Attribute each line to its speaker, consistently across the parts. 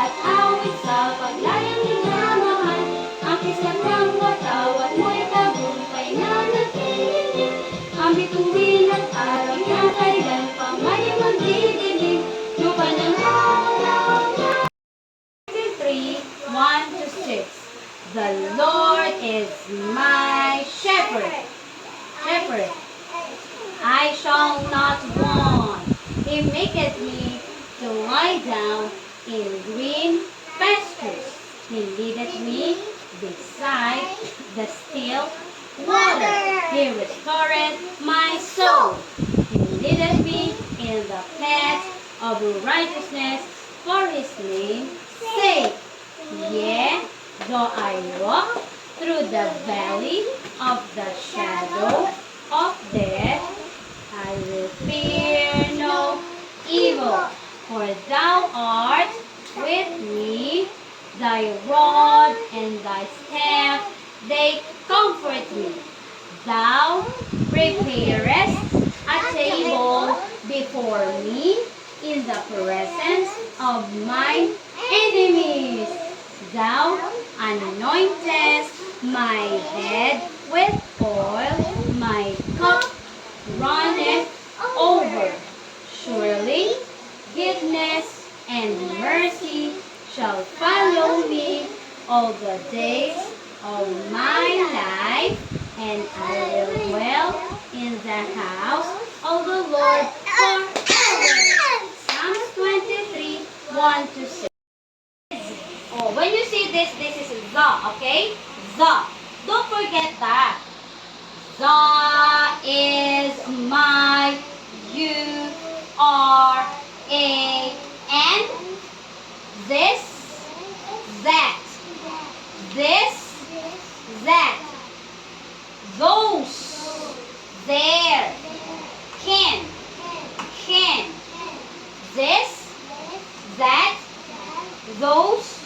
Speaker 1: at awit sa paglayang minamahal. Ang kislat ng watawat mo'y tagumpay na nagtitinig. Ang bituin at araw niya kailan pa may magdidilim. Lupa ng araw niya. 3:1-6. The Lord is my shepherd. I shall not want. He maketh me to lie down in green pastures. He leadeth me beside the still water. He restoreth my soul. He leadeth me in the paths of righteousness for his name's sake. Yea, though I walk through the valley of the shadow of death, I will fear no evil, for thou art with me. Thy rod and thy staff, they comfort me. Thou preparest a table before me in the presence of mine enemies. Thou anointest my head with oil, my cup runneth over. Surely goodness and mercy shall follow me all the days of my life, and I will dwell in the house of the Lord forever. Psalms 23:1-6. Oh, when you see this, this is the, okay? The. Don't forget that. The is my, you are a, and this, that. This, that. Those, there. Can. This, that. Those,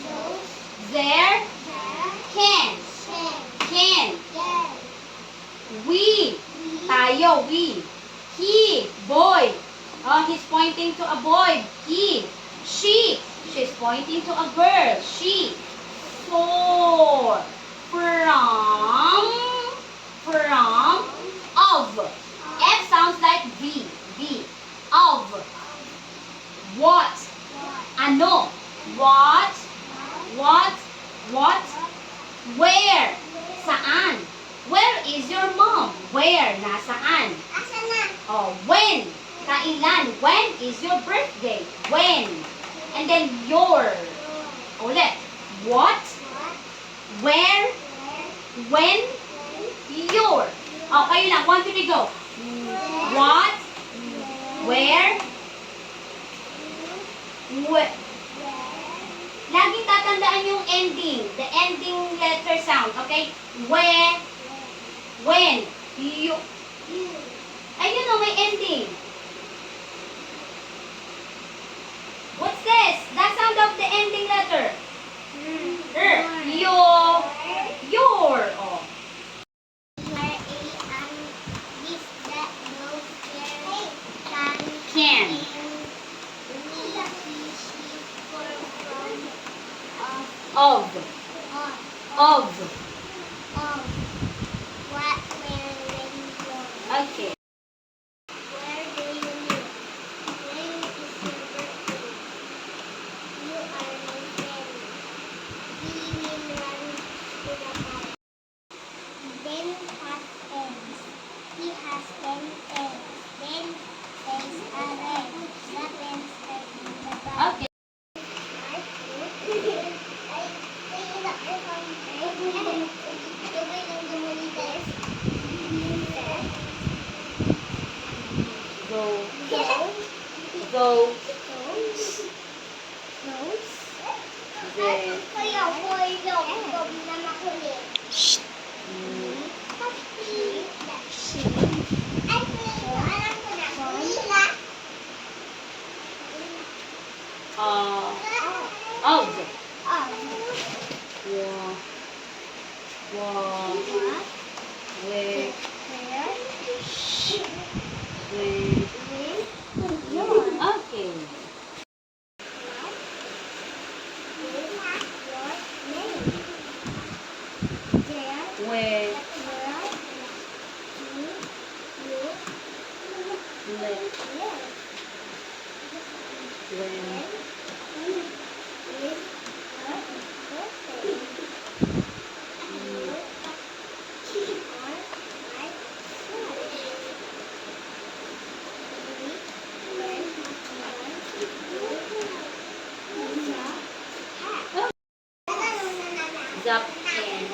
Speaker 1: there. Can. We, tayo, we. He, boy. Oh, he's pointing to a boy. He. She, she's pointing to a girl. She. For. From. Of. F sounds like V. Of. What? Ano. What? Where? Saan? Where is your mom? Where? Nasaan? Asan na? Oh, when? Kailan? When is your birthday? When? And then your. Ulit. What? Where? When? Your. Oh, kayo lang. 1, 2, 3, go. What? Where? Laging tatandaan yung ending. The ending letter sound. Okay? Where? When? You. Ayun o, may ending. What's this? The sound of the ending letter. Your. Oh. Can. Of.
Speaker 2: What, where, when, your.
Speaker 1: Okay.
Speaker 2: Where do you live? When is your birthday? You are my friend. We will run to the park. Ben has eggs. He has 10 eggs. Ben says a red. The pens are in the bag.
Speaker 1: Okay. Go. Then. Of. Where. Okay. Zap and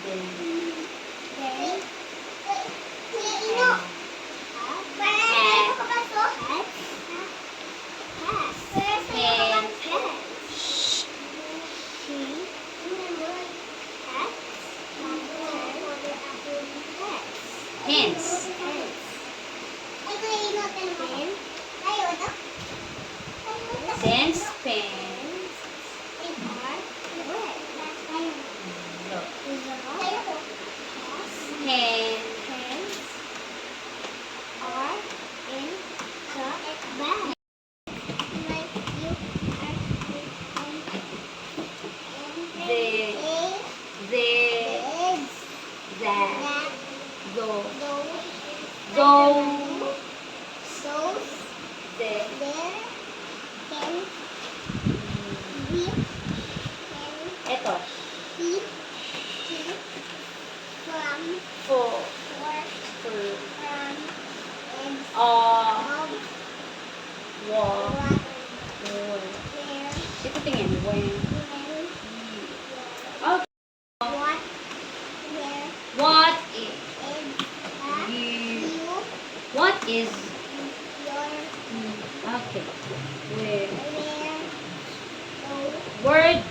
Speaker 1: then hands. Dance pen. Hand. The that zo the eto for wa ito tingin when okay. What is you what is okay where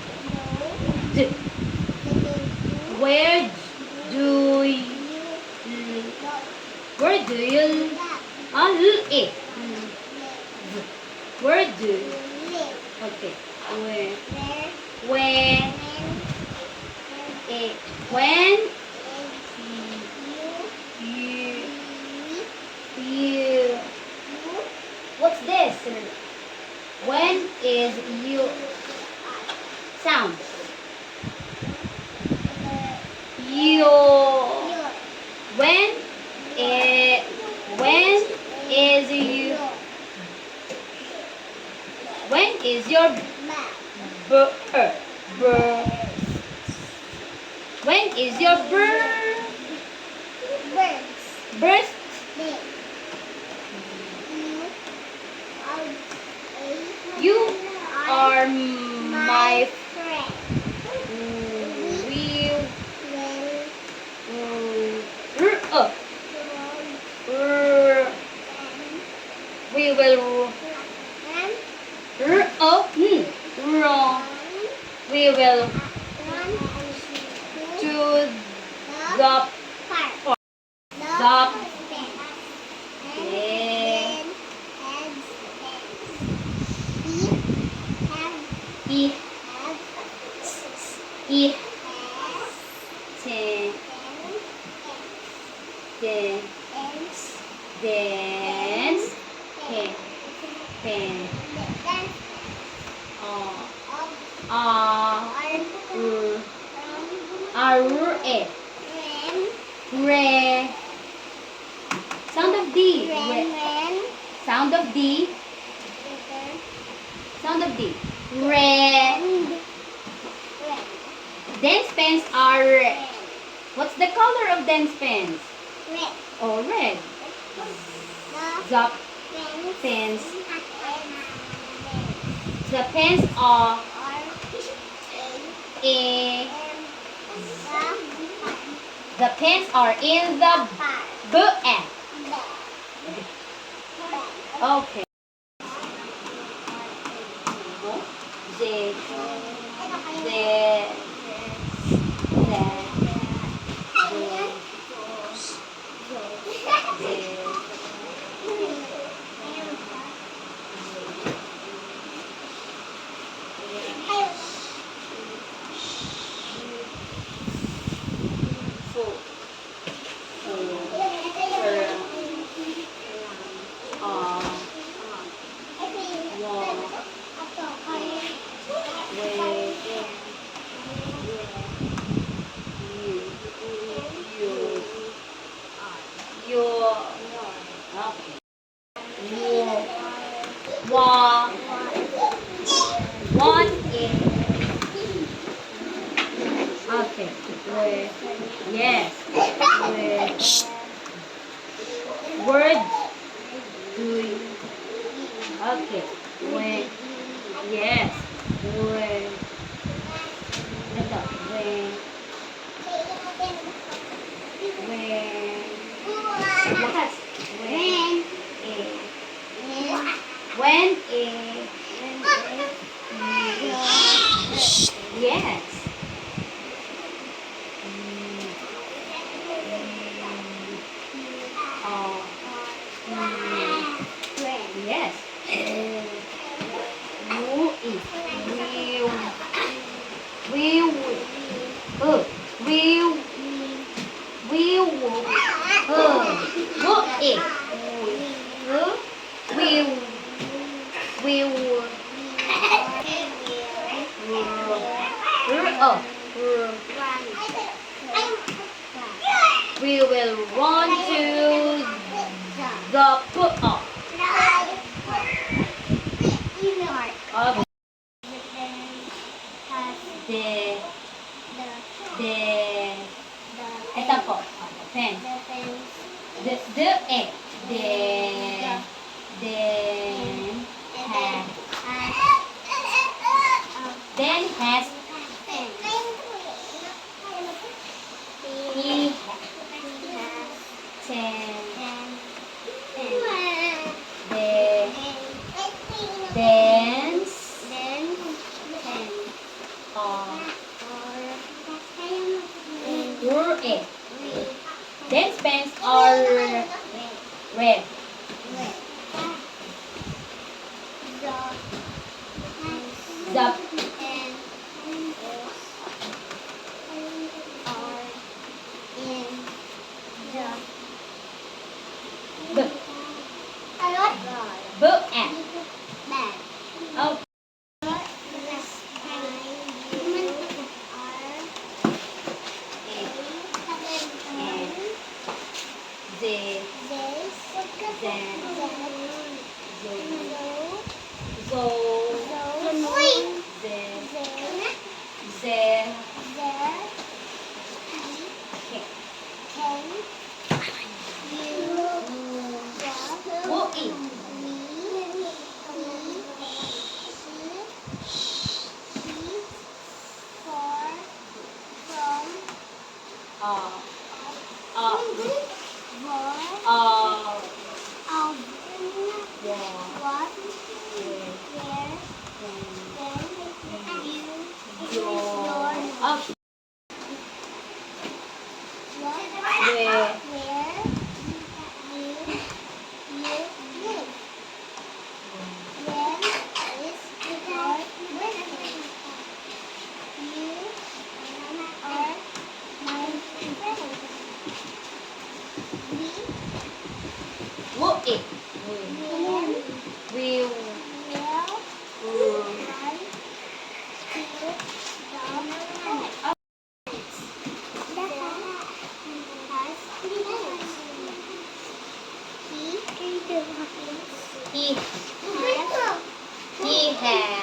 Speaker 1: d where do you where do you where do okay when when you what's this? When is you sound? You when is you when is your when is your birth you are my
Speaker 2: friend.
Speaker 1: We will we will to the park. E dance pen re sound of D sound of D sound of D red dance pens are red. What's the color of dance pens?
Speaker 2: Red.
Speaker 1: Oh, red. The pens. The pens are in. The pens are in the book. Okay. Wa. Want it. Okay. Where. Yes. Where. Words. Do you. Okay. When. Yes. When. Ito. When. When. Lakas. When. When. Yes. Yes. Who is will will who is will we will run to the pool. Of the ito po, pen. The egg. Then has he ten the dance were it. Dance pants are red. The b and oh the he has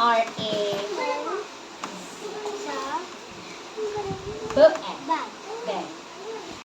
Speaker 1: are a book